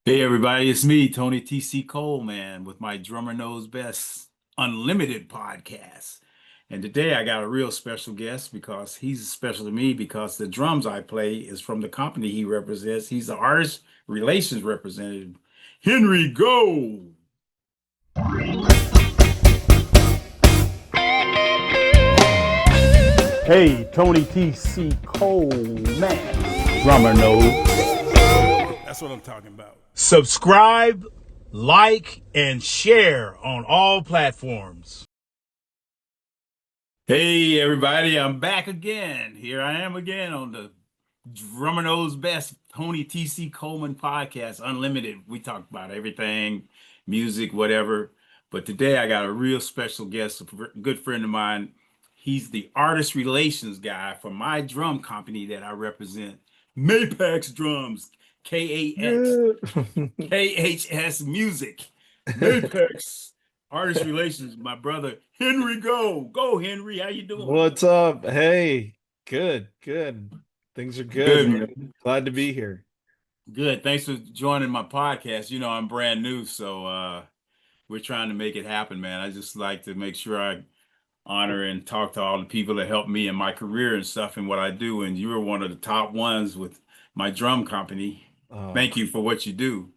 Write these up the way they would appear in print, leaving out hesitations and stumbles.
Hey everybody, it's me, Tony TC Coleman, with my Drummer Knows Best Unlimited podcast. And today I got a real special guest because he's special to me because the drums I play is from the company he represents. He's the artist relations representative, Henry Go. Hey, Tony T.C. Coleman, drummer knows. That's what I'm talking about. Subscribe, like, and share on all platforms. Hey everybody, I'm back again. Here I am again on the Drummer Knows Best Tony TC Coleman podcast, Unlimited. We talk about everything, music, whatever. But today I got a real special guest, a good friend of mine. He's the artist relations guy for my drum company that I represent, Mapex Drums, KAX. Yeah. KHS Music, Mapex Artist Relations. My brother Henry Go. Go Henry, how you doing? What's up? Hey, good. Things are good, Good, man. man. Glad to be here. Good. Thanks for joining my podcast. You know, I'm brand new, so we're trying to make it happen, man. I just like to make sure I honor and talk to all the people that helped me in my career and stuff and what I do. And you were one of the top ones with my drum company. Uh, Thank you for what you do.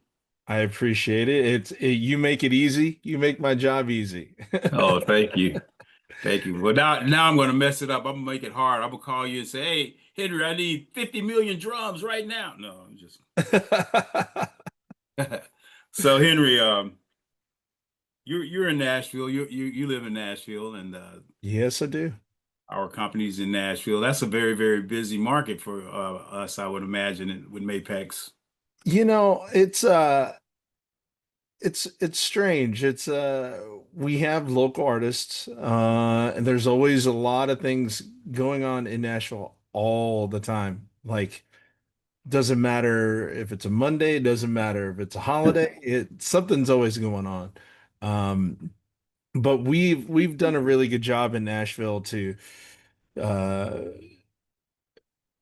I appreciate it. You make it easy. You make my job easy. Oh, thank you. Thank you. Well, now I'm going to mess it up. I'm gonna make it hard. I'm gonna call you and say, "Hey, Henry, I need 50 million drums right now." No, I'm just. So, Henry, you're in Nashville. You live in Nashville, and Yes, I do. our company's in Nashville. That's a very busy market for us, I would imagine, with Mapex. You know, it's strange. It's we have local artists, and there's always a lot of things going on in Nashville all the time. Like doesn't matter if it's a Monday, it doesn't matter if it's a holiday, something's always going on. Um, but we've done a really good job in Nashville to uh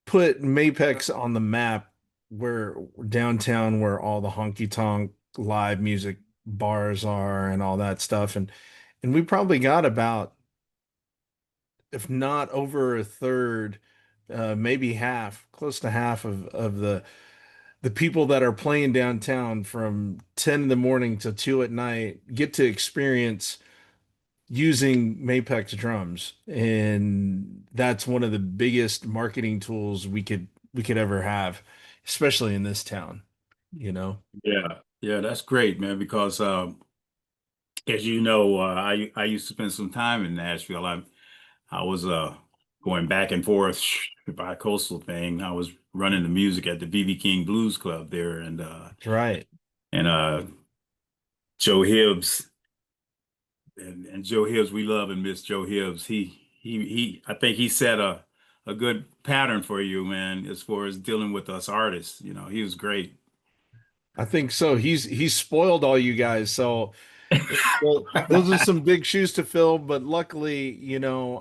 put Mapex on the map where downtown where all the honky tonk live music bars are and all that stuff. And we probably got about, if not over a third, maybe half, close to half of the people that are playing downtown from 10 in the morning to 2 at night get to experience using Mapex drums. And that's one of the biggest marketing tools we could ever have, especially in this town, you know. Yeah, yeah, that's great, man. Because as you know, I used to spend some time in Nashville. I was going back and forth by coastal thing. I was running the music at the BB King Blues Club there, That's right. and Joe Hibbs and Joe Hibbs, we love and miss Joe Hibbs. He I think he set a good pattern for you, man, as far as dealing with us artists. You know, he was great. I think so. He's spoiled all you guys. So well, those are some big shoes to fill, but luckily,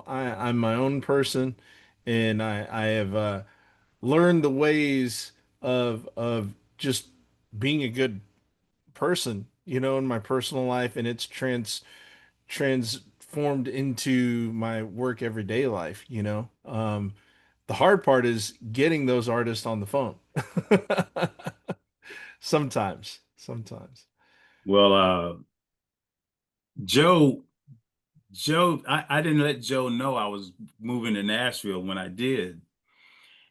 I'm my own person and I have learned the ways of just being a good person, in my personal life, and it's transformed into my work everyday life, the hard part is getting those artists on the phone. Sometimes. Well, Joe, I didn't let Joe know I was moving to Nashville when I did.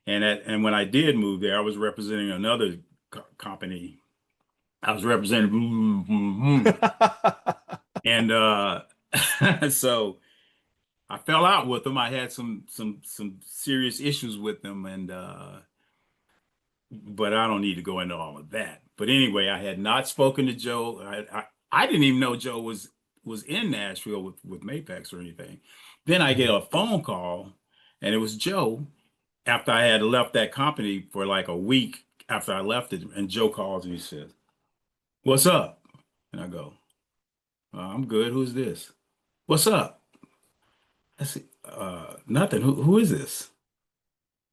And when I did move there, I was representing another company. I was representing, and so I fell out with them. I had some serious issues with them, and but I don't need to go into all of that. But anyway, I had not spoken to Joe. I didn't even know Joe was in Nashville with Mapex or anything. Then I get a phone call, and it was Joe after I had left that company for like a week after I left it, and Joe calls and he says, "What's up?" And I go, "I'm good. Who's this? What's up?" I said, "Nothing. Who is this?"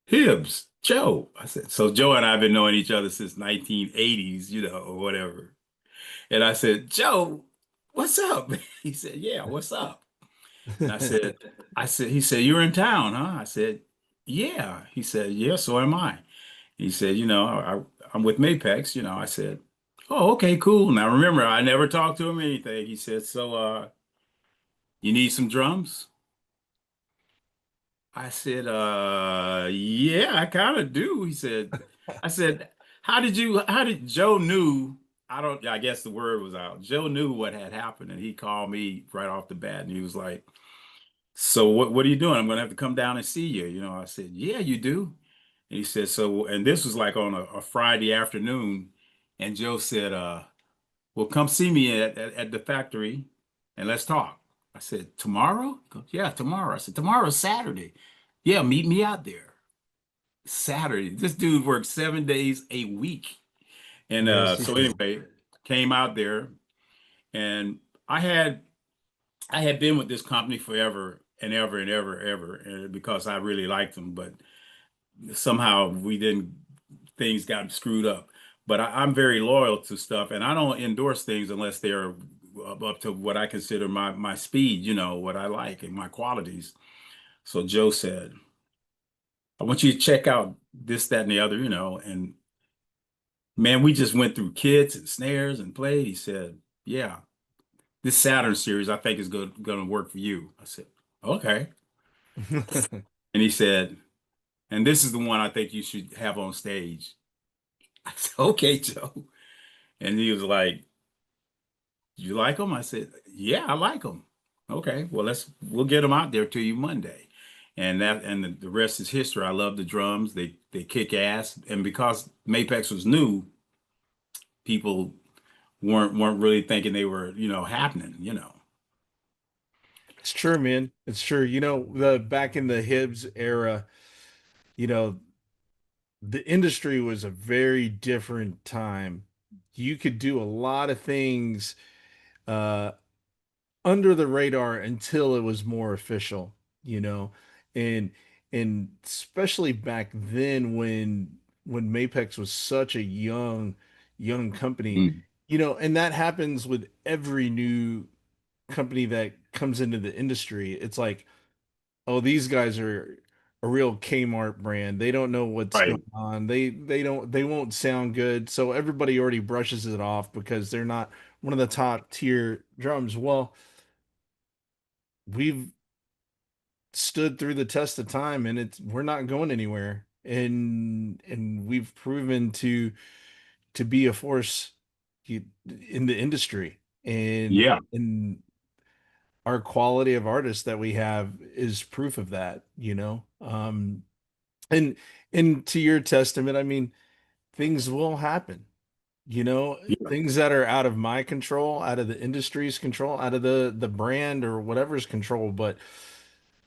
Hibbs. Joe. I said, so Joe and I have been knowing each other since 1980s, or whatever. And I said, Joe, what's up? He said, yeah, what's up? And he said, you're in town, huh? I said, yeah. He said, yeah, so am I. He said, I'm with Mapex, I said, oh, okay, cool. Now remember, I never talked to him anything. He said, so you need some drums? I said, yeah, I kind of do. I said, how did Joe knew, I guess the word was out. Joe knew what had happened and he called me right off the bat and he was like, so what are you doing? I'm going to have to come down and see you. I said, yeah, you do. And he said, so, and this was like on a Friday afternoon. And Joe said, well, come see me at the factory and let's talk. I said, tomorrow? He goes, yeah, tomorrow. I said, tomorrow's Saturday. Yeah, meet me out there. Saturday. This dude works 7 days a week. And Yes, he so did. anyway, came out there and I had I had been with this company forever and ever and ever, ever, and because I really liked them, but somehow we didn't, things got screwed up. But I'm very loyal to stuff, and I don't endorse things unless they're up to what I consider my speed, what I like and my qualities. So Joe said, I want you to check out this, that, and the other, and man, we just went through kits and snares and played. He said, yeah, this Saturn series I think is going to work for you. I said, okay. And he said, and this is the one I think you should have on stage. I said, okay, Joe. And he was like, you like them? I said, yeah, I like them. Okay, well, we'll get them out there to you Monday. And the rest is history. I love the drums. They kick ass. And because Mapex was new, people weren't really thinking they were, happening. It's true, man. It's true. The back in the Hibbs era, you know, the industry was a very different time. You could do a lot of things uh under the radar until it was more official, you know. And especially back then when Mapex was such a young company, Mm. and that happens with every new company that comes into the industry. It's like, oh, these guys are a real Kmart brand. They don't know what's going Right. on. They won't sound good. So everybody already brushes it off because they're not one of the top tier drums. Well, we've stood through the test of time and we're not going anywhere. And we've proven to be a force in the industry. And Yeah. and our quality of artists that we have is proof of that. And to your testament, I mean, things will happen, Yeah. things that are out of my control, out of the industry's control, out of the brand or whatever's control. But,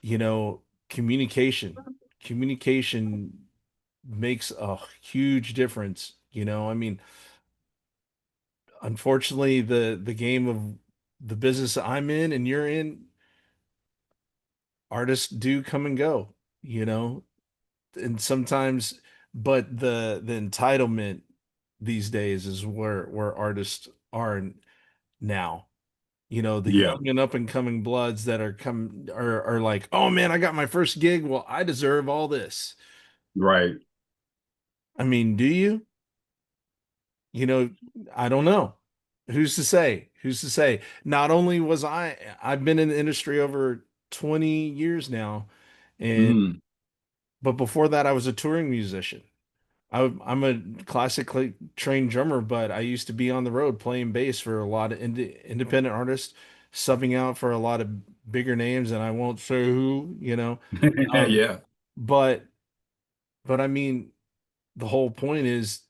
you know, communication, communication makes a huge difference. I mean, unfortunately, the game of the business I'm in and you're in, artists do come and go, you know, and sometimes, but the entitlement these days is where artists are now. The Yeah. young and up and coming bloods that are like, oh man, I got my first gig. Well, I deserve all this. Right. I mean, do you? You know, I don't know. Who's to say? Who's to say? Not only I've been in the industry over 20 years now, and Mm. but before that, I was a touring musician. I'm a classically trained drummer, but I used to be on the road playing bass for a lot of independent artists, subbing out for a lot of bigger names, and I won't say who. Um, Yeah. but I mean, the whole point is,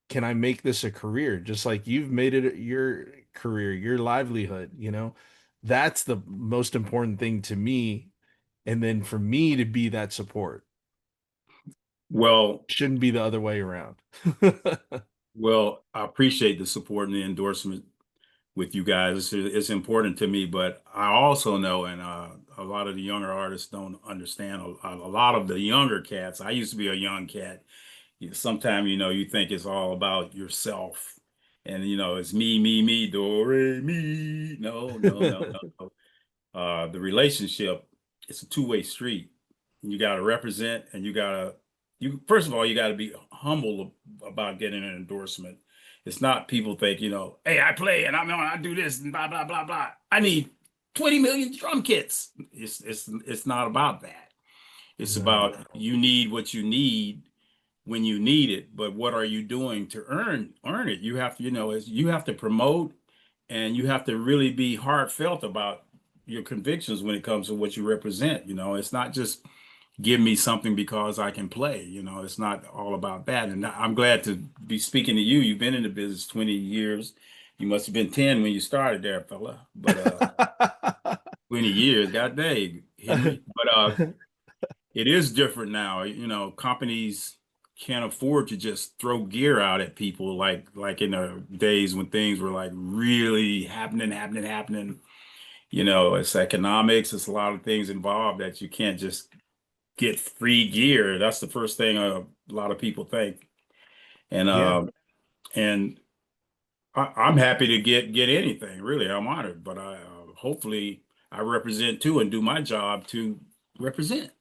can I make this a career? Just like you've made it your career, your livelihood, That's the most important thing to me. And then for me to be that support, Well, shouldn't be the other way around. well, I appreciate the support and the endorsement. with you guys. It's important to me, but I also know, and a lot of the younger artists don't understand. A lot of the younger cats. I used to be a young cat. Sometimes, you think it's all about yourself, and it's me, do re mi. No, no, no, no. The relationship, it's a two-way street. You got to represent, and you first of all, you got to be humble about getting an endorsement. It's not people think, hey, I play and I do this and blah blah blah blah. I need 20 million drum kits. It's not about that. It's No. about you need what you need when you need it, but what are you doing to earn it? You have to, you have to promote, and you have to really be heartfelt about your convictions when it comes to what you represent. It's not just give me something because I can play. It's not all about that. And I'm glad to be speaking to you. You've been in the business 20 years. You must have been 10 when you started there, fella. But 20 years, god dang, Henry. But it is different now. Companies can't afford to just throw gear out at people like in the days when things were like really happening. It's economics, it's a lot of things involved that you can't just get free gear. That's the first thing a lot of people think. And Yeah, I'm happy to get anything, really. I'm honored, but I hopefully I represent too and do my job to represent,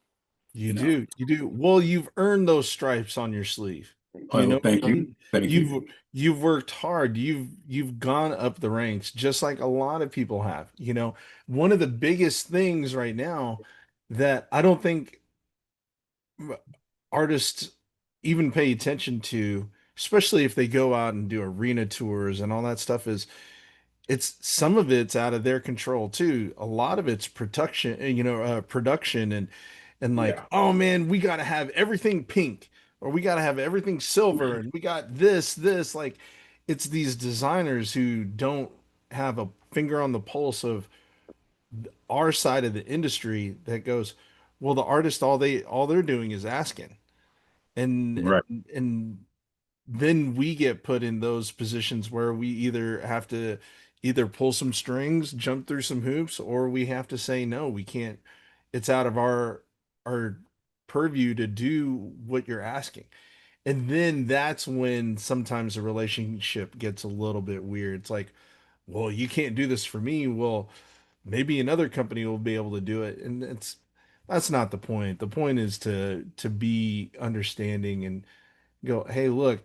you you know. do. You do. Well, you've earned those stripes on your sleeve. You Oh, know thank what I you. mean? Thank you. You've worked hard. You've gone up the ranks just like a lot of people have. One of the biggest things right now that I don't think artists even pay attention to, especially if they go out and do arena tours and all that stuff, is it's some of it's out of their control too. A lot of it's production and like, Yeah. oh man, we got to have everything pink or we got to have everything silver and we got this like it's these designers who don't have a finger on the pulse of our side of the industry that goes, well, the artist all they're doing is asking. And Right. and then we get put in those positions where we either have to either pull some strings, jump through some hoops, or we have to say no, we can't. It's out of our purview to do what you're asking. And then that's when sometimes the relationship gets a little bit weird. It's like, well, you can't do this for me. Well, maybe another company will be able to do it. And that's not the point. The point is to be understanding and go, hey, look,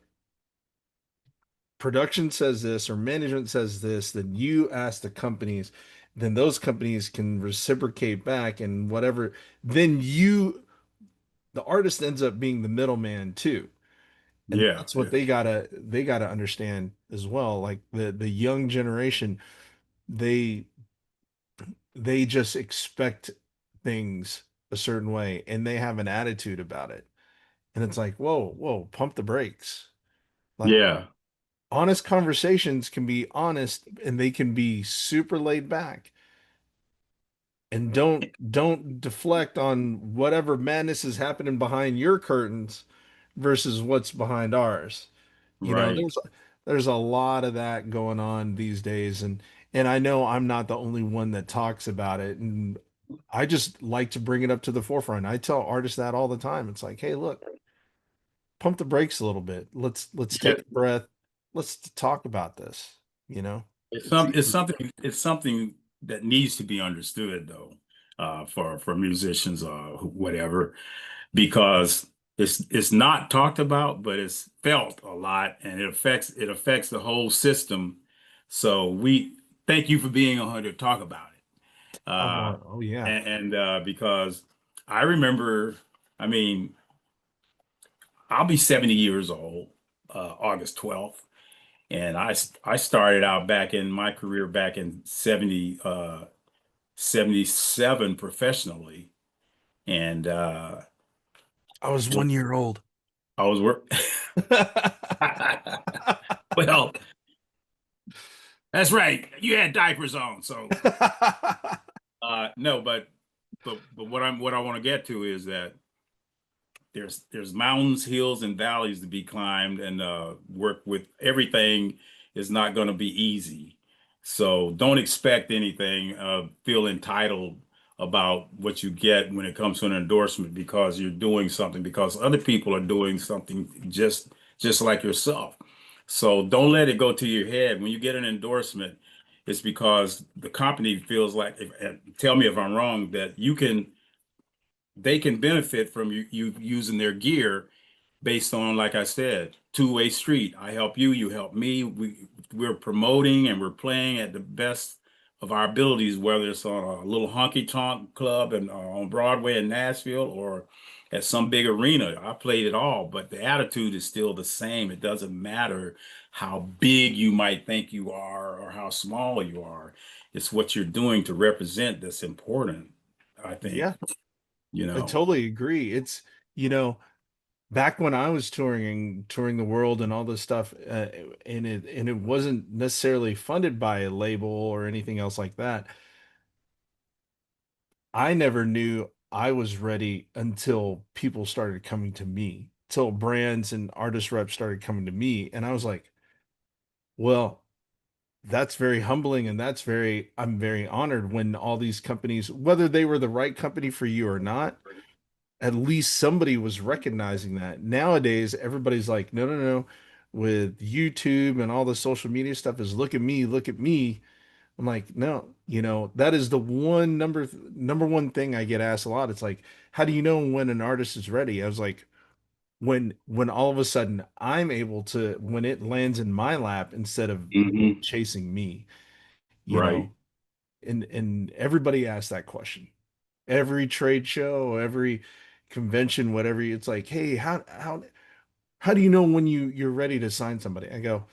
production says this or management says this, then you ask the companies, then those companies can reciprocate back and whatever. Then the artist ends up being the middleman too. And Yeah. that's what Yeah. they gotta understand as well. Like the young generation, they they just expect things a certain way and they have an attitude about it. And it's like, whoa, pump the brakes. Like Yeah. honest conversations can be honest and they can be super laid back and don't deflect on whatever madness is happening behind your curtains versus what's behind ours. You know, Right. there's a lot of that going on these days and I know I'm not the only one that talks about it and I just like to bring it up to the forefront. I tell artists that all the time. It's like, hey, look, pump the brakes a little bit. Let's Yeah. take a breath. Let's talk about this, you know? It's It's some it's easy. something it's something that needs to be understood though, for musicians or whatever, because it's not talked about, but it's felt a lot, and it affects the whole system. So we thank you for being on here to talk about it. Oh yeah. And because I remember, I mean, I'll be 70 years old, August 12th. And I started out back in my career back in 77 professionally. And I was 1 year old. I was work. Well, that's right. You had diapers on. So no, but what I want to get to is that there's mountains, hills, and valleys to be climbed, and work with everything is not going to be easy. So don't expect anything. Feel entitled about what you get when it comes to an endorsement because you're doing something because other people are doing something just like yourself. So don't let it go to your head. When you get an endorsement, it's because the company feels like, tell me if I'm wrong, that they can benefit from you using their gear based on, like I said, two-way street. I help you, you help me. We're promoting and we're playing at the best of our abilities, whether it's on a little honky tonk club and on Broadway in Nashville or at some big arena. I played it all, but the attitude is still the same. It doesn't matter how big you might think you are or how small you are. It's what you're doing to represent that's important, I think, Yeah, you I know. totally agree. It's, you know, back when I was touring the world and all this stuff, and it wasn't necessarily funded by a label or anything else like that. I never knew I was ready until people started coming to me, till brands and artist reps started coming to me, and I was like, well, that's very humbling, and I'm very honored when all these companies, whether they were the right company for you or not, at least somebody was recognizing that. Nowadays, everybody's like, no, no, no. With YouTube and all the social media stuff is look at me, look at me. I'm like, no, that is the number one thing I get asked a lot. It's like, how do you know when an artist is ready? I was like, when all of a sudden I'm able to, when it lands in my lap instead of Hmm. chasing me, you Right. know, and everybody asks that question. Every trade show, every convention, whatever, it's like, hey, how do you know when you're ready to sign somebody? I go,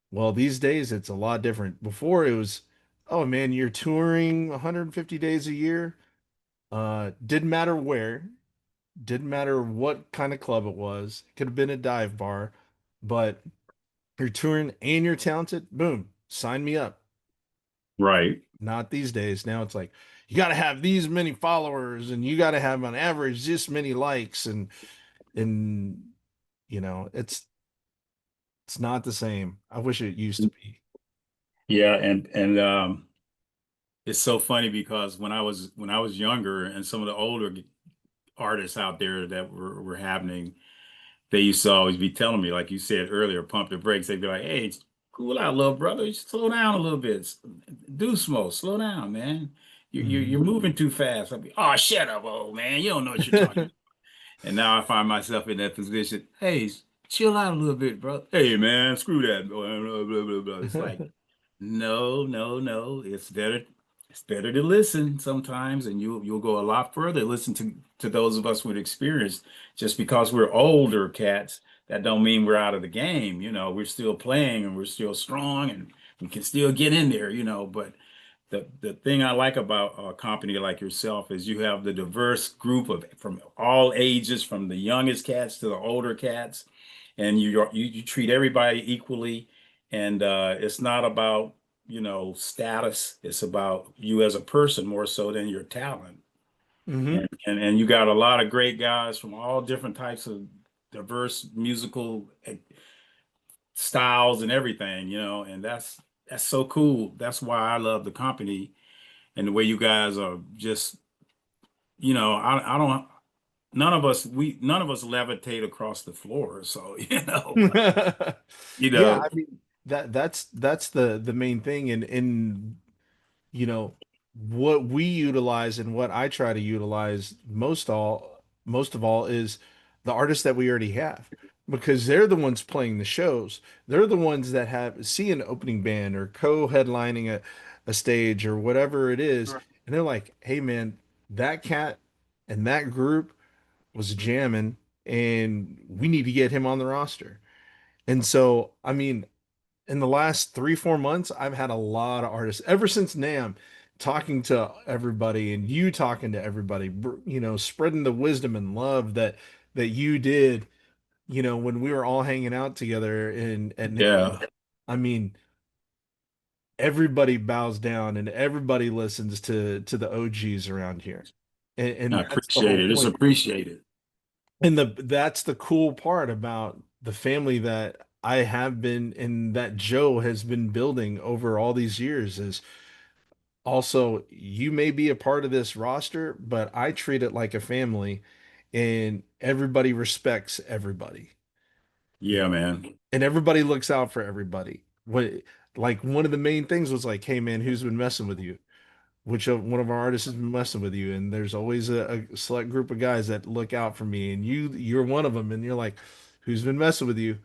well, these days it's a lot different. Before it was, oh man, you're touring 150 days a year. Didn't matter where, didn't matter what kind of club it was. It could have been a dive bar, but you're touring and you're talented. Boom, sign me up. Right. Not these days. Now it's like you got to have these many followers and you got to have on average this many likes and it's not the same. I wish it used to be. Yeah, and it's so funny because when I was younger and some of the older artists out there that were happening, they used to always be telling me, like you said earlier, pump the brakes. They'd be like, "Hey, cool out, little brother. Just slow down a little bit. Do smoke. Slow down, man. You're Mhm. moving too fast." I'd be, "Oh, shut up, old man. You don't know what you're talking." And now I find myself in that position. Hey, chill out a little bit, bro. Hey, man, screw that. Blah, blah, blah, blah, blah. It's like, no, no, no. It's better to listen sometimes, and you'll go a lot further. Listen to those of us with experience. Just because we're older cats, that don't mean we're out of the game. We're still playing and we're still strong and we can still get in there, but the thing I like about a company like yourself is you have the diverse group of from all ages, from the youngest cats to the older cats, and you treat everybody equally. And it's not about status. It's about you as a person more so than your talent. Hmm. And you got a lot of great guys from all different types of diverse musical styles and everything, and that's so cool. That's why I love the company and the way you guys are just, I don't, none of us levitate across the floor. So, you Yeah, know, I mean that's the main thing and you know what we utilize and what I try to utilize most of all is the artists that we already have because they're the ones playing the shows. They're the ones that have see an opening band or co-headlining a stage or whatever it is, and they're like, "Hey man, that cat and that group was jamming and we need to get him on the roster." And so, I mean, in the last 3, 4 months, I've had a lot of artists ever since NAM talking to everybody and you talking to everybody, spreading the wisdom and love that you did, when we were all hanging out together in at NAM. yeah, I mean, everybody bows down and everybody listens to the OGs around here. I And that's the appreciate whole it. It's point. appreciated. And that's the cool part about the family that I have been, and that Joe has been building over all these years is also, you may be a part of this roster, but I treat it like a family and everybody respects everybody. You Yeah, know, man. and everybody looks out for everybody. What like one of the main things was like, hey man, who's been messing with you? One of our artists has been messing with you, and there's always a select group of guys that look out for me, and you're one of them, and you're like, who's been messing with you?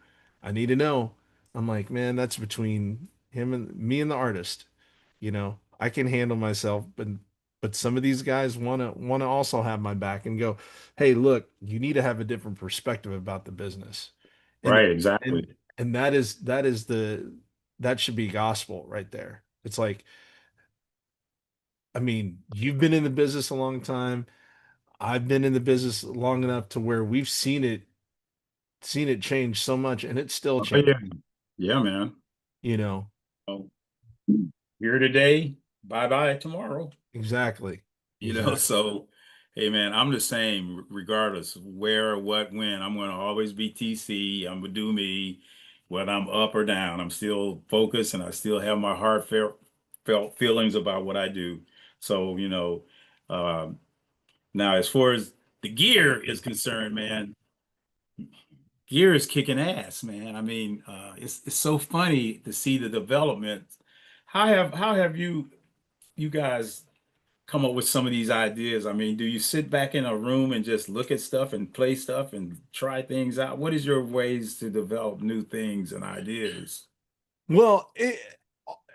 I need to know. I'm like, man, that's between him and me and the artist. I can handle myself, but some of these guys wanna also have my back and go, hey, look, you need to have a different perspective about the business. And Right, exactly. and that should be gospel right there. It's like, I mean, you've been in the business a long time. I've been in the business long enough to where we've seen it change so much and it's still Oh, changing, yeah. Yeah, man. you know. Oh, here today, bye bye tomorrow. Exactly. Exactly. So hey man, I'm the same regardless of where, what, when. I'm gonna always be TC. I'm gonna do me, whether I'm up or down. I'm still focused and I still have my heartfelt felt feelings about what I do. So, um, now as far as the gear is concerned, man, gear is kicking ass, man. I mean, it's so funny to see the development. How have you guys come up with some of these ideas? I mean, do you sit back in a room and just look at stuff and play stuff and try things out? What is your ways to develop new things and ideas? Well,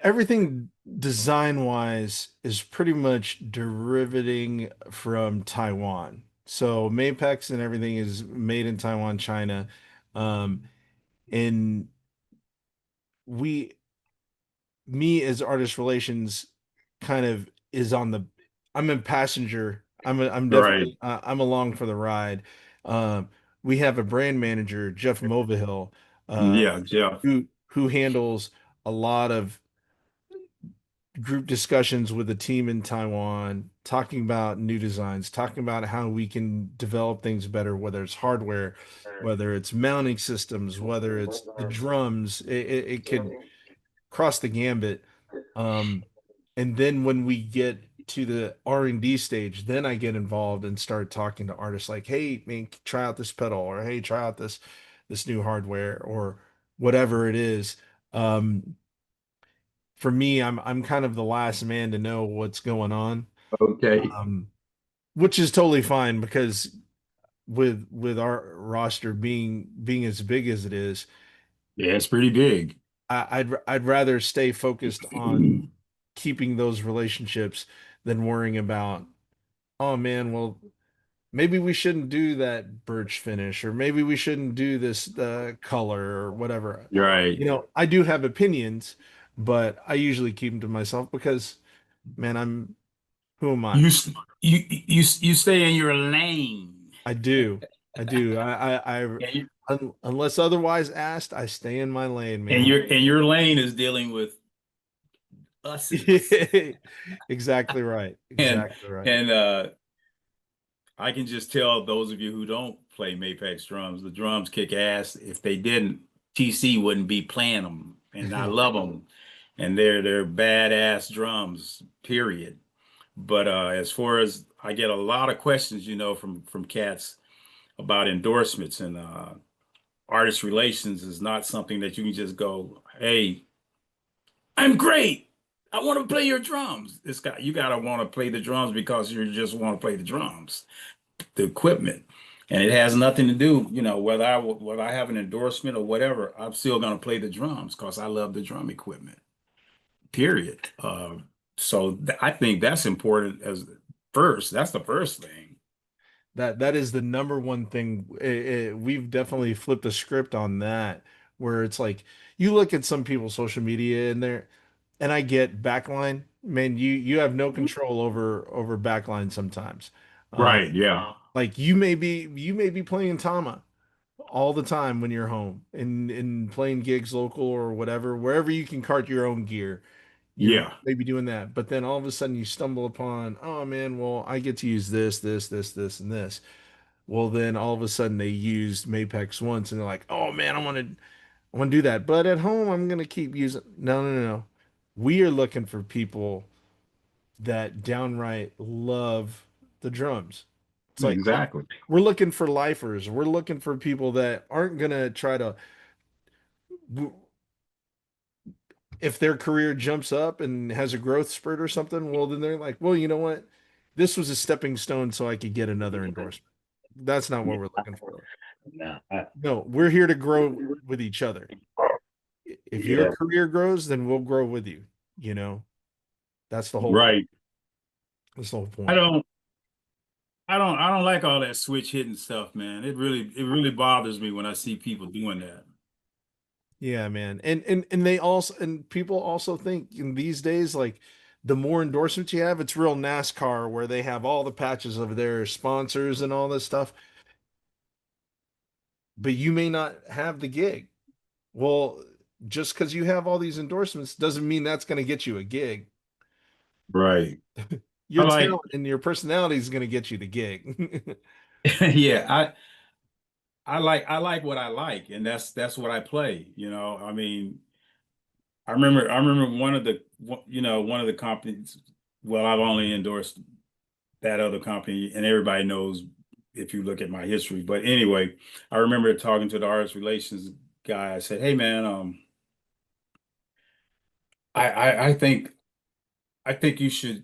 everything design wise is pretty much derivating from Taiwan. So Mapex and everything is made in Taiwan, China. Um, and we me as artist relations kind of is on the I'm a passenger. I'm Right. definitely I'm along for the ride. Um, we have a brand manager, Jeff Movihill, Yeah, Jeff. who handles a lot of group discussions with the team in Taiwan, talking about new designs, talking about how we can develop things better, whether it's hardware, whether it's mounting systems, whether it's the drums. It could cross the gambit. Um, and then when we get to the R&D stage, then I get involved and start talking to artists like, hey, man, try out this pedal, or hey, try out this new hardware, or whatever it is. Um, for me, I'm kind of the last man to know what's going on. Okay. Um, which is totally fine because with our roster being as big as it is, Yeah, it's pretty big. I'd rather stay focused on keeping those relationships than worrying about, oh man, well, maybe we shouldn't do that birch finish, or maybe we shouldn't do this color or whatever. Right. I do have opinions, but I usually keep them to myself because, man, who am I? You stay in your lane. I do. I do. And, you, Unless otherwise asked, I stay in my lane, and man. your lane is dealing with us's. Exactly right. And Exactly right. and I can just tell those of you who don't play Mapex drums, the drums kick ass. If they didn't, TC wouldn't be playing them, and I love them, and they're badass drums. Period. But as far as I get a lot of questions, from cats about endorsements and artist relations is not something that you can just go, "Hey, I'm great. I want to play your drums." You gotta want to play the drums because you just want to play the drums, the equipment. And it has nothing to do, whether I have an endorsement or whatever, I'm still gonna play the drums because I love the drum equipment. Period. So I think that's important as first. That's the first thing. That is the number one thing. We've definitely flipped a script on that, where it's like you look at some people's social media and I get backline, man, you have no control over backline sometimes. Right. Yeah. Like you may be playing Tama all the time when you're home and playing gigs local or whatever, wherever you can cart your own gear, you're Yeah. maybe doing that. But then all of a sudden you stumble upon, oh man, well, I get to use this, and this. Well, then all of a sudden they used Mapex once and they're like, oh man, I want to do that. But at home, I'm going to keep using. No, no, no, no. We are looking for people that downright love the drums. It's like Exactly. we're looking for lifers. We're looking for people that aren't going to try to, if their career jumps up and has a growth spurt or something, well, then they're like, well, you know what? This was a stepping stone so I could get another endorsement. That's not what we're looking for. Yeah. No, we're here to grow with each other. If your Yeah. career grows, then we'll grow with you. You know, that's the whole point. Right. That's the whole I point. don't I don't like all that switch hitting stuff, man. It really bothers me when I see people doing that. Yeah, man. And they also and people also think in these days, like the more endorsements you have, it's real NASCAR where they have all the patches of their sponsors and all this stuff, but you may not have the gig. Well, just because you have all these endorsements doesn't mean that's going to get you a gig. Right. I Your like talent and your personality is going to get you the gig. yeah, I like what I like, and that's what I play, you know. I mean, I remember one of the companies, well, I've only endorsed that other company, and everybody knows if you look at my history. But anyway, I remember talking to the artist relations guy. I said, "Hey man, I think you should,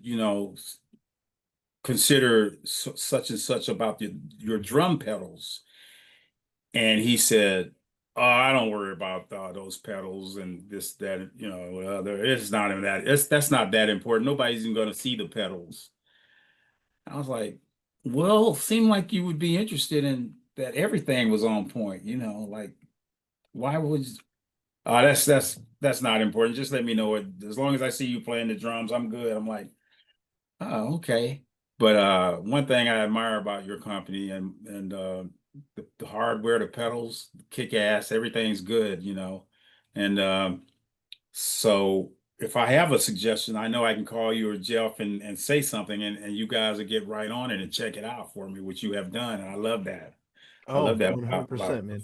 consider such and such about your drum pedals." And he said, "Oh, I don't worry about those pedals and this, that, other. It's not even that. That's not that important. Nobody's even going to see the pedals." I was like, "Well, seemed like you would be interested in that everything was on point, like why would that's not important. Just let me know it. As long as I see you playing the drums, I'm good." I'm like, "Oh, okay." But one thing I admire about your company and the hardware, the pedals, kick ass, everything's good, And so if I have a suggestion, I know I can call you or Jeff and say something, and you guys will get right on it and check it out for me, which you have done. And I love that. I love Oh, that about 100%, man.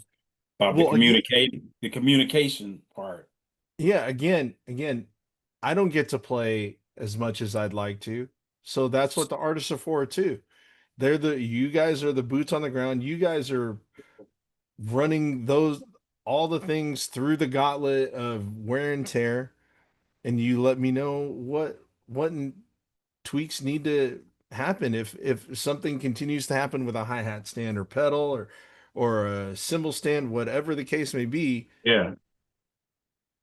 about Well, again, the communication part. yeah, again, I don't get to play as much as I'd like to. So that's what the artists are for too. You guys are the boots on the ground. You guys are running those all the things through the gauntlet of wear and tear, and you let me know what tweaks need to happen if something continues to happen with a hi-hat stand or pedal or a cymbal stand, whatever the case may be. Yeah.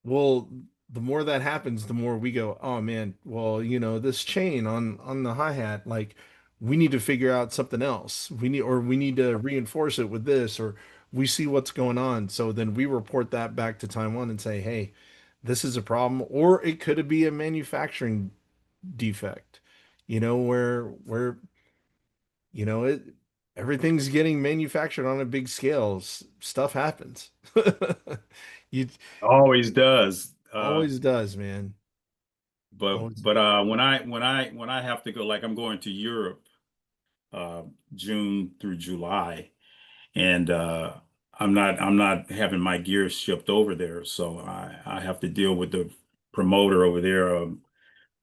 Well, the more that happens, the more we go, oh man, well, this chain on the hi-hat, like we need to figure out something else. We need to reinforce it with this, or we see what's going on. So then we report that back to Taiwan and say, hey, this is a problem, or it could be a manufacturing defect, where it everything's getting manufactured on a big scale. Stuff happens. You Always does. always does, man. But Always. but when I have to go, like I'm going to Europe uh June through July, and I'm not having my gear shipped over there, so I have to deal with the promoter over there,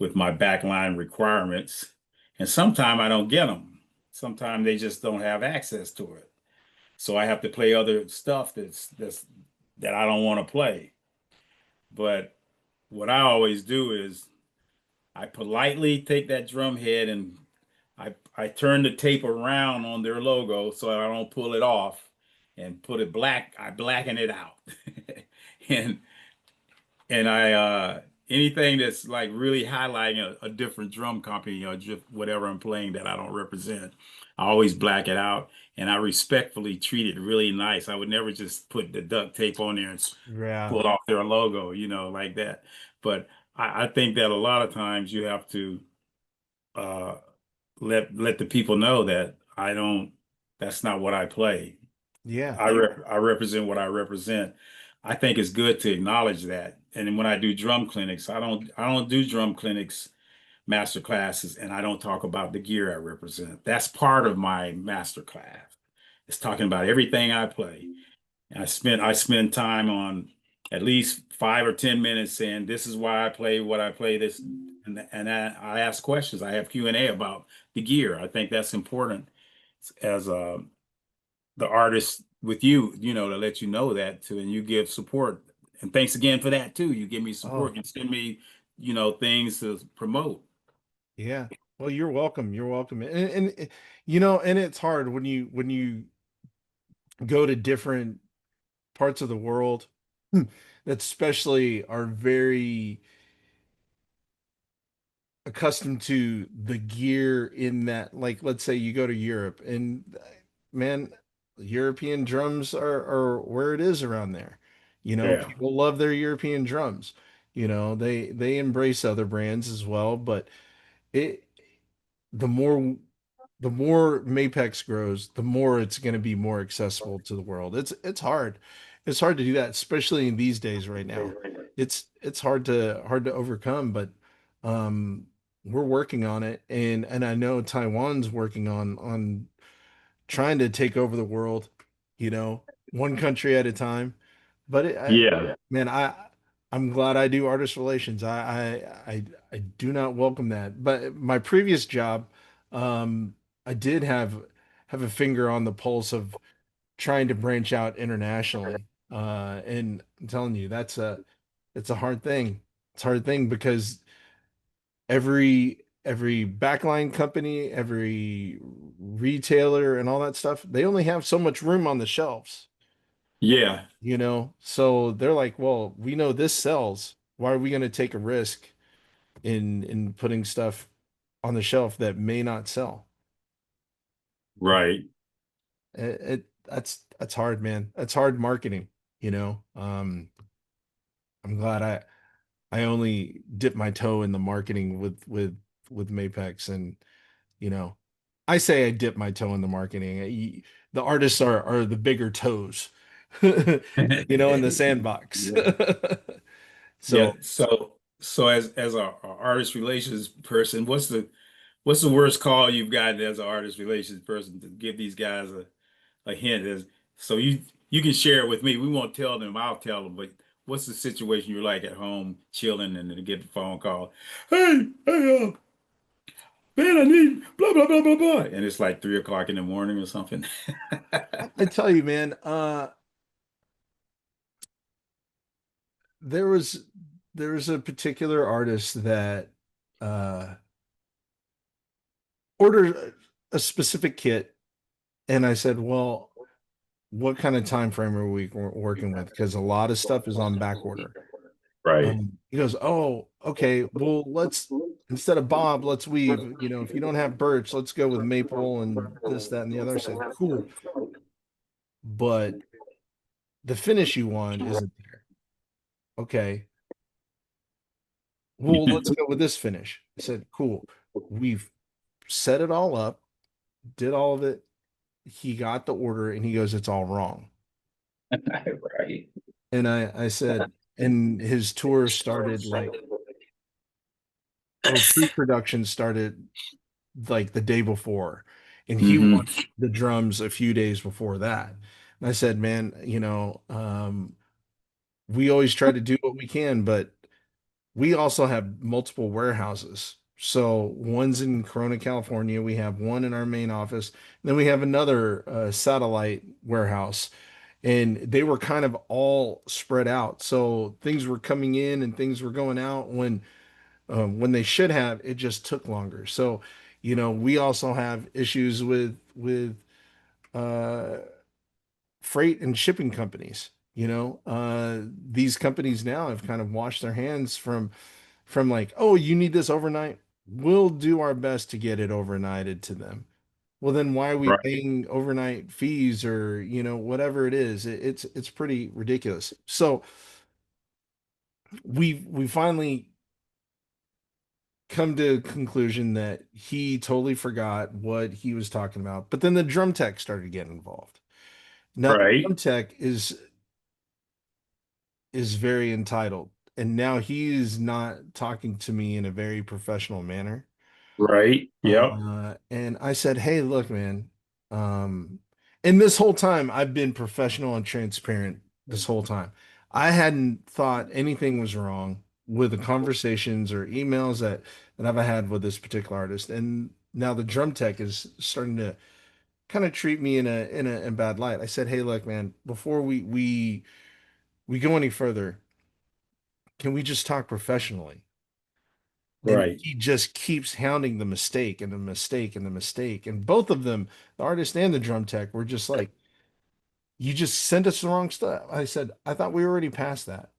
with my backline requirements, and sometimes I don't get them. Sometimes they just don't have access to it, so I have to play other stuff that I don't want to play. But what I always do is I politely take that drum head and I turn the tape around on their logo so I don't pull it off and put it black. I blacken it out. and and I anything that's like really highlighting a different drum company or just whatever I'm playing that I don't represent, I always black it out and I respectfully treat it really nice. I would never just put the duct tape on there and Yeah. pull off their logo, like that. But I think that a lot of times you have to uh, let the people know that I don't. That's not what I play. Yeah. I represent what I represent. I think it's good to acknowledge that. And then when I do drum clinics, I don't do drum clinics, master classes, and I don't talk about the gear I represent. That's part of my master class. It's talking about everything I play. And I spend time on at least 5 or 10 minutes saying this is why I play what I play this, and I ask questions. I have Q&A about the gear. I think that's important as the artist with you, to let you know that too, and you give support. And thanks again for that too. You give me support. Oh, You send me, things to promote. yeah. Well, you're welcome. You're welcome. And it's hard when you go to different parts of the world that especially are very accustomed to the gear in that, like, let's say you go to Europe and man, European drums are where it is around there. Yeah. People love their European drums. They embrace other brands as well, but it the more the more Mapex grows, the more it's going to be more accessible to the world. It's hard. It's hard to do that, especially in these days right now. It's hard to overcome, but um we're working on it, and I know Taiwan's working on trying to take over the world, one country at a time. But Yeah. man, I'm glad I do artist relations. I do not welcome that. But my previous job, I did have a finger on the pulse of trying to branch out internationally. And I'm telling you, it's a hard thing. It's a hard thing because every backline company, every retailer and all that stuff, they only have so much room on the shelves, Yeah. So they're like, well, we know this sells. Why are we going to take a risk in putting stuff on the shelf that may not sell? Right. That's hard, man. That's hard marketing, you know. I'm glad I only dip my toe in the marketing with Mapex, and you know, I say I dip my toe in the marketing. The artists are the bigger toes, in the sandbox. Yeah. Yeah. So So as a artist relations person, what's the worst call you've gotten as an artist relations person to give these guys a hint? So you can share it with me. We won't tell them. I'll tell them. But what's the situation you're like at home chilling and then get the phone call? Hey, man, I need blah blah blah blah blah, and it's like 3 o'clock in the morning or something. I tell you, man, there was there was a particular artist that uh ordered a specific kit, and I said, well, what kind of time frame are we working with? Because a lot of stuff is on back order. Right. He goes, oh, okay, well, let's instead of Bob, let's weave. If you don't have birch, let's go with maple and this, that, and the other. I said, cool, but the finish you want isn't there. Okay, well, let's go with this finish. I said, cool. We've set it all up, did all of it. He got the order and he goes, it's all wrong. Right. And I said, and his tour started like, or pre-production started like the day before, and he Hmm. wanted the drums a few days before that. And I said, man, we always try to do what we can, but we also have multiple warehouses. So one's in Corona, California. We have one in our main office. And then we have another satellite warehouse, and they were kind of all spread out. So things were coming in and things were going out when they should have. It just took longer. So, we also have issues with uh, freight and shipping companies. These companies now have kind of washed their hands from like, oh, you need this overnight. We'll do our best to get it overnighted to them. Well, then why are we Right. paying overnight fees or, whatever it is? It's pretty ridiculous. So we finally come to a conclusion that he totally forgot what he was talking about. But then the drum tech started getting involved. Now the Right. drum tech is very entitled, and now he is not talking to me in a very professional manner. Right. Yep. And I said, "Hey, look, man. Um, and this whole time I've been professional and transparent this whole time. I hadn't thought anything was wrong with the conversations or emails that I've had with this particular artist. And now the drum tech is starting to kind of treat me in a bad light. I said, "Hey, look, man, before we go any further, can we just talk professionally?" And Right. he just keeps hounding the mistake and the mistake and the mistake. And both of them, the artist and the drum tech, were just like, "You just sent us the wrong stuff." I said, "I thought we were already past that.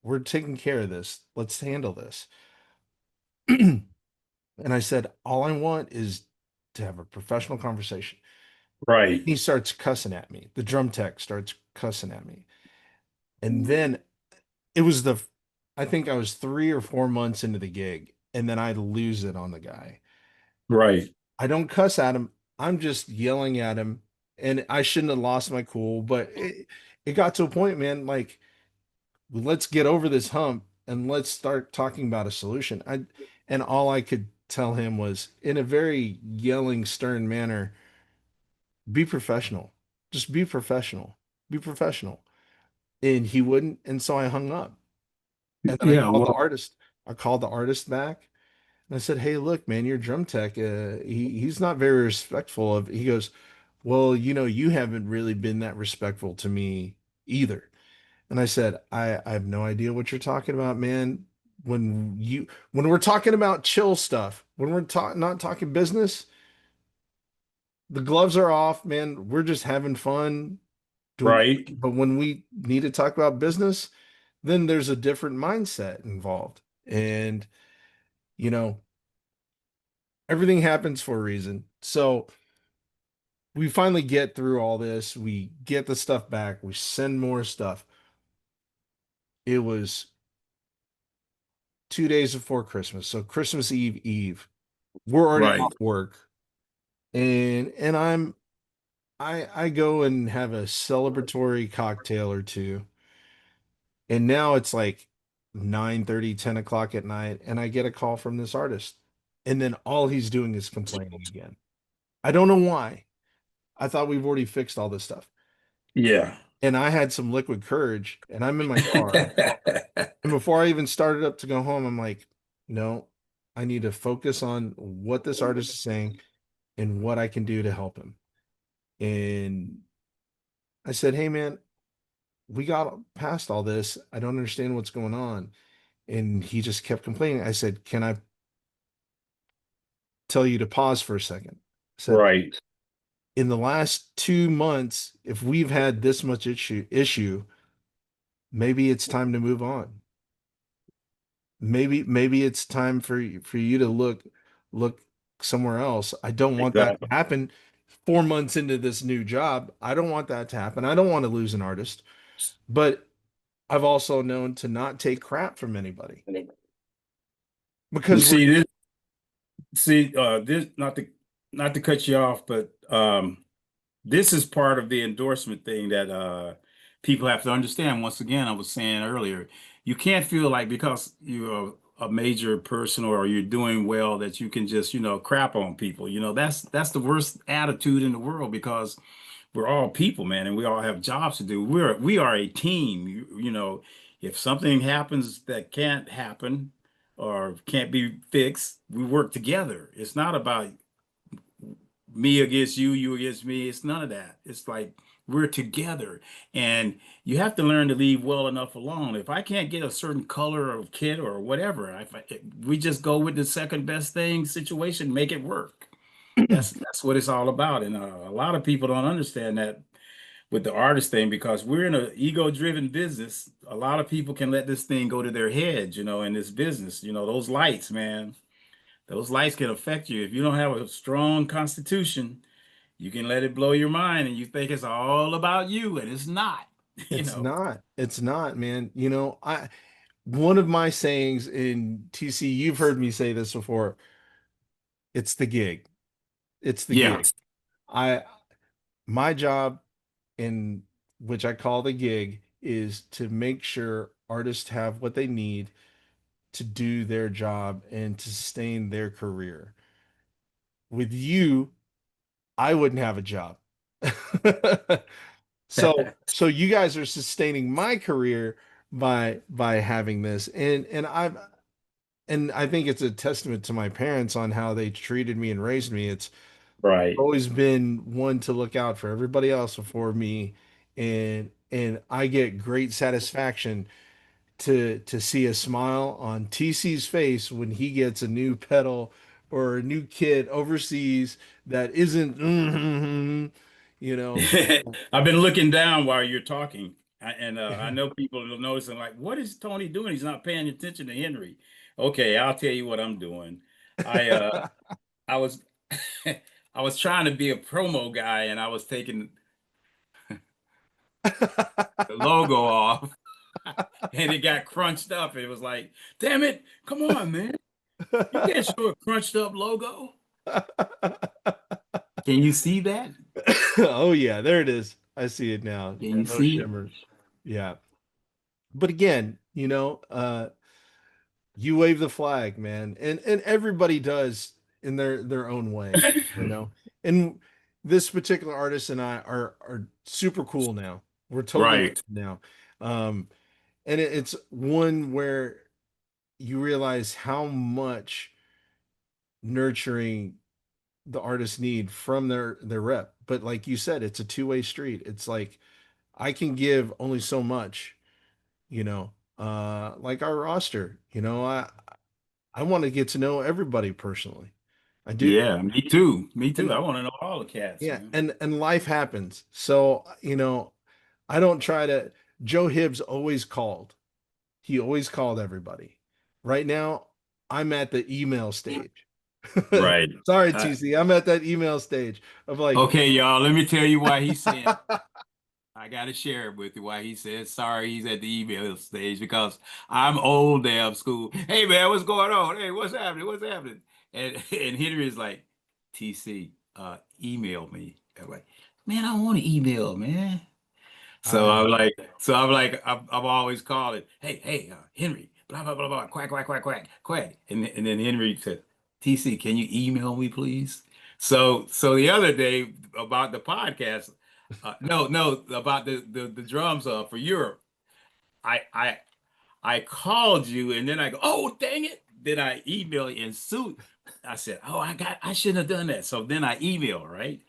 We're taking care of this. Let's handle this." And I said, "All I want is to have a professional conversation." Right. He starts cussing at me. The drum tech starts cussing at me. And then it was I think I was 3 or 4 months into the gig, and then I lose it on the guy. Right. I don't cuss at him. I'm just yelling at him, and I shouldn't have lost my cool, but it got to a point, man, like, let's get over this hump and let's start talking about a solution. And all I could tell him was in a very yelling, stern manner, be professional. Just be professional. Be professional. And he wouldn't, and so I hung up. And then Yeah. Well, I called the artist back and I said, "Hey, look, man, your drum tech, he's not very respectful of." He goes, "Well, you haven't really been that respectful to me either." And I said, I have no idea what you're talking about, man. When we're talking about chill stuff, when we're not talking business, the gloves are off, man. We're just having fun doing the right. thing. But when we need to talk about business, then there's a different mindset involved. And, you know, everything happens for a reason. So we finally get through all this. We get the stuff back. We send more stuff. It was 2 days before Christmas. So Christmas Eve. We're already Right. off work. And I go and have a celebratory cocktail or two. And now it's like 9:30, 10 o'clock at night, and I get a call from this artist. And then all he's doing is complaining again. I don't know why. I thought we've already fixed all this stuff. Yeah. And I had some liquid courage, and I'm in my car. And before I even started up to go home, I'm like, no, I need to focus on what this artist is saying and what I can do to help him. And I said, "Hey, man, we got past all this. I don't understand what's going on." And he just kept complaining. I said, "Can I tell you to pause for a second?" I said, Right. "In the last 2 months, if we've had this much issue, maybe it's time to move on. Maybe it's time for you to look somewhere else. I don't want that to Exactly. happen 4 months into this new job. I don't want that to happen. I don't want to lose an artist, but I've also known to not take crap from anybody You because we're see this. See, this not to cut you off, but this is part of the endorsement thing that people have to understand. Once again, I was saying earlier, you can't feel like because you're a major person or you're doing well that you can just, crap on people. That's the worst attitude in the world because we're all people, man, and we all have jobs to do. We are a team. If something happens that can't happen or can't be fixed, we work together. It's not about me against you, you against me. It's none of that. It's like we're together. And you have to learn to leave well enough alone. If I can't get a certain color of kit or whatever, we just go with the second best thing situation, make it work. That's what it's all about. And a lot of people don't understand that with the artist thing because we're in an ego-driven business. A lot of people can let this thing go to their heads, in this business. Those lights, man. Those lights can affect you. If you don't have a strong constitution, you can let it blow your mind and you think it's all about you, and it's not, you it's know. not. It's not, man. I one of my sayings in TC, you've heard me say this before, it's the gig. It's the Yeah, gig. I My job, in which I call the gig, is to make sure artists have what they need to do their job and to sustain their career. With you, I wouldn't have a job. So you guys are sustaining my career by having this. And I think it's a testament to my parents on how they treated me and raised me. It's Right. always been one to look out for everybody else before me, and I get great satisfaction to see a smile on TC's face when he gets a new pedal or a new kit overseas that isn't, you know. I've been looking down while you're talking, and I know people are noticing, like, what is Tony doing? He's not paying attention to Henry. Okay, I'll tell you what I'm doing. I I was I was trying to be a promo guy, and I was taking the logo off, and it got crunched up. It was like, damn it, come on, man, you can't show a crunched up logo. Can you see that? Oh yeah, there it is. I see it now. Can Yeah, you no see it? shimmer. Yeah. But again, you wave the flag, man. And everybody does in their own way, you know. And this particular artist and I are super cool now. We're totally Right. cool now. Um, and it's one where you realize how much nurturing the artists need from their rep. But like you said, it's a two-way street. It's like I can give only so much, like our roster, I want to get to know everybody personally. I do. Yeah, me too. Me too. And I want to know all the cats, yeah, man. and life happens. So, I don't try to Joe Hibbs always called. He always called everybody. Right now, I'm at the email stage. Right. Sorry, Uh, TC. I'm at that email stage of like, okay, y'all, let me tell you why he's saying I gotta share it with you why he says sorry he's at the email stage because I'm old damn school. Hey man, what's going on? Hey, what's happening? What's happening? And Henry is like, TC, email me. I'm like, man, I don't want to email, man. So I I've always called it, hey, Henry, blah, blah, blah, blah, quack, quack, quack, quack, quack. And then Henry said, TC, can you email me, please? So the other day about the podcast, no, about the drums for Europe, I, I, I called you and then I go, oh, dang it. Then I email you and Sue. I said, oh, I shouldn't have done that. So then I email, right?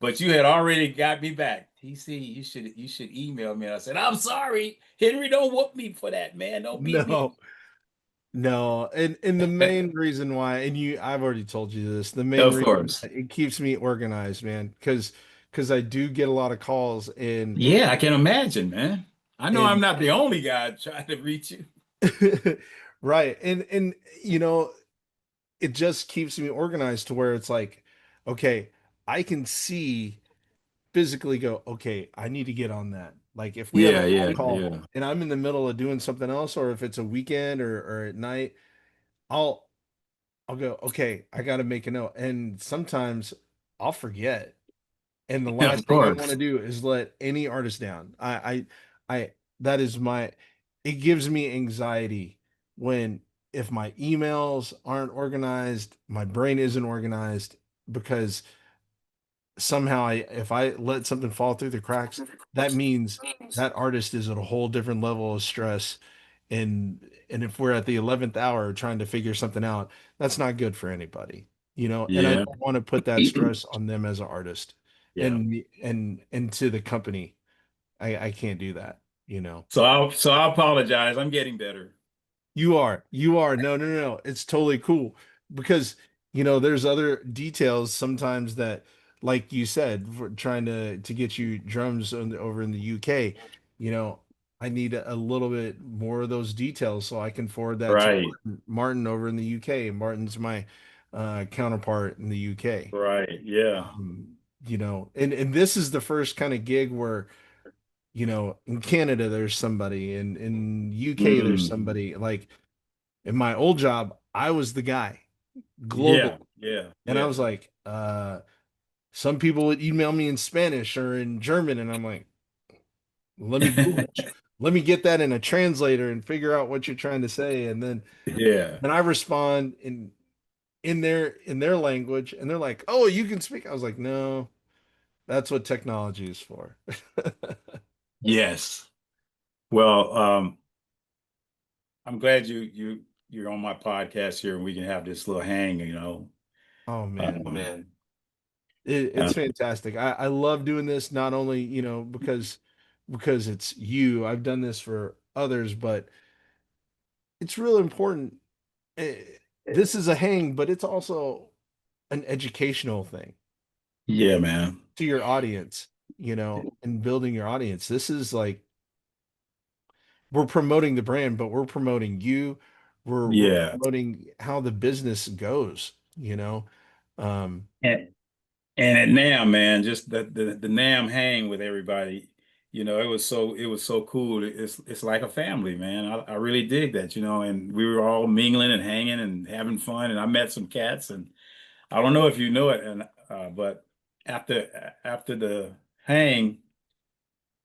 But you had already got me back. TC, you should email me. And I said, I'm sorry. Henry, don't whoop me for that, man. Don't beat me. no, no. And the main reason why, and I've already told you this, the main Of reason course. it keeps me organized, man, because I do get a lot of calls Yeah, I can imagine, man. I know I'm and not the only guy trying to reach you. right. And it just keeps me organized to where it's like, okay, I can see physically go, okay, I need to get on that. Like if we have a Yeah, phone yeah, call yeah. and I'm in the middle of doing something else, or if it's a weekend or at night, I'll I'll go, okay, I got to make a note. And sometimes I'll forget. And the Of last thing I want to course. do is let any artist down. That is it gives me anxiety when if my emails aren't organized, my brain isn't organized because somehow if I let something fall through the cracks, that means that artist is at a whole different level of stress. And if we're at the 11th hour trying to figure something out, that's not good for anybody, and I Yeah. don't want to put that stress on them as an artist Yeah. and to the company. I can't do that, So I apologize. I'm getting better. You are. No, no, no, no. It's totally cool because, there's other details sometimes that, like you said, for trying to get you drums over in the UK, you know, I need a little bit more of those details so I can forward that to Right. Martin over in the UK. Martin's my counterpart in the UK. Right. Yeah. And this is the first kind of gig where, in Canada there's somebody, in UK there's Mm. somebody like. In my old job, I was the guy globally. Yeah. Yeah. And I Yeah. was like, some people would email me in Spanish or in German, and I'm like, let me Google, let me get that in a translator and figure out what you're trying to say. And then Yeah. I respond in their language, and they're like, oh, you can speak. I was like, no, that's what technology is for. Yes. Well, I'm glad you're on my podcast here and we can have this little hang, you know. Oh man, Um, it's fantastic. I love doing this not only, because it's you. I've done this for others, but it's really important. Eh, This is a hang, but it's also an educational thing yeah, man. to your audience, and building your audience. This is like we're promoting the brand, but we're promoting you. We're Yeah. promoting how the business goes, you know. Um, And at NAM, man, just the NAM hang with everybody, it was so cool. It's like a family, man. I really dig that, and we were all mingling and hanging and having fun. And I met some cats, and I don't know if you know it, and but after the hang,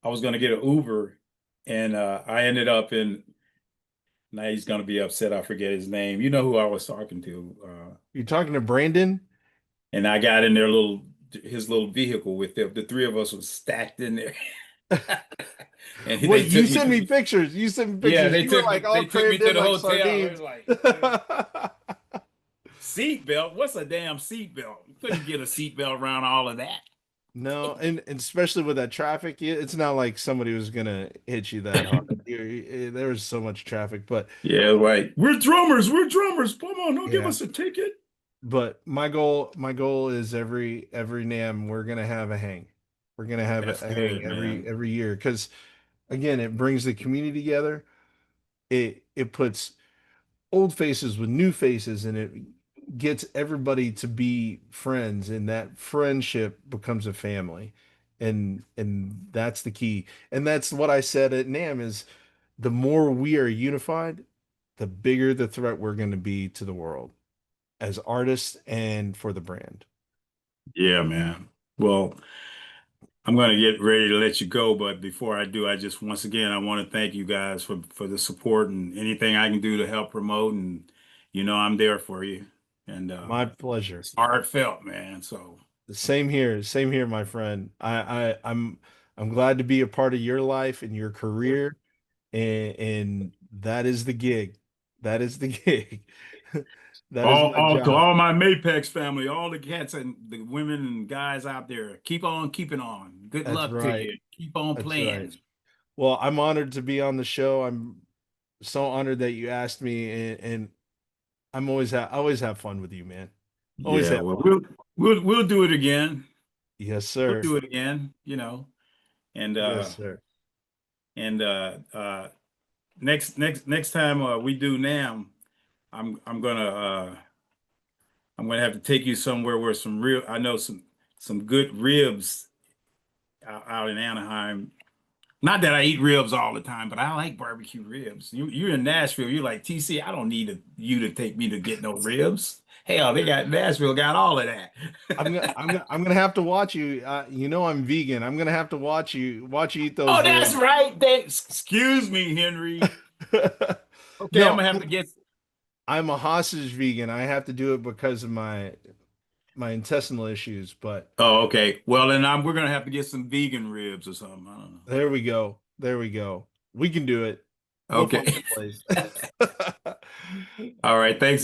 I was gonna get an Uber, and I ended up in. Now he's gonna be upset. I forget his name. You know who I was talking to. you're talking to Brandon. And I got in their his little vehicle with them. The three of us was stacked in there. And they Wait, you took me sent to me pictures. You sent me yeah, pictures. they You were took like me all they took me crammed to in the like hotel. It was sardines. like seatbelt. What's a damn seatbelt? You couldn't get a seatbelt around all of that. No, and especially with that traffic, it's not like somebody was gonna hit you that hard. There was so much traffic, but Yeah, like we're drummers, we're drummers. Come on, don't give yeah. us a ticket. But my goal is every NAM we're gonna have a hang. We're gonna have a, That's a hang good, every man. every year because again, it brings the community together. It puts old faces with new faces, and it gets everybody to be friends, and that friendship becomes a family. And that's the key. And that's what I said at NAM is the more we are unified, the bigger the threat we're going to be to the world as artists and for the brand. Yeah, man. Well, I'm going to get ready to let you go, but before I do, I just once again I want to thank you guys for the support and anything I can do to help promote, and I'm there for you. And My pleasure. it's heartfelt, man. So Same here, my friend. I'm glad to be a part of your life and your career, and that is the gig. That is the gig. That is my all to job. all my Mapex family, all the cats and the women and guys out there, keep on keeping on. Good That's luck to right. you. Keep on That's right. playing. Well, I'm honored to be on the show. I'm so honored that you asked me, and I always have fun with you, man. Always Yeah, have well, fun. we'll do it again. Yes, We'll sir. do it again. And Yes, sir. and next time we do NAM, I'm I'm gonna uh I'm gonna have to take you somewhere where I know some good ribs out in Anaheim. Not that I eat ribs all the time, but I like barbecue ribs. You're in Nashville. You're like TC. I don't need you to take me to get no ribs. Hell, they got Nashville got all of that. I'm gonna have to watch you. I'm vegan. I'm gonna have to watch you eat those Oh, that's ribs. right. Excuse me, Henry. Okay, I'm No, gonna have to get. I'm a hostage vegan. I have to do it because of my intestinal issues. But Oh, okay. Well, then we're gonna have to get some vegan ribs or something. I don't know. there we go. There we go. We can do it. We'll Okay. find a place. All right. Thanks again.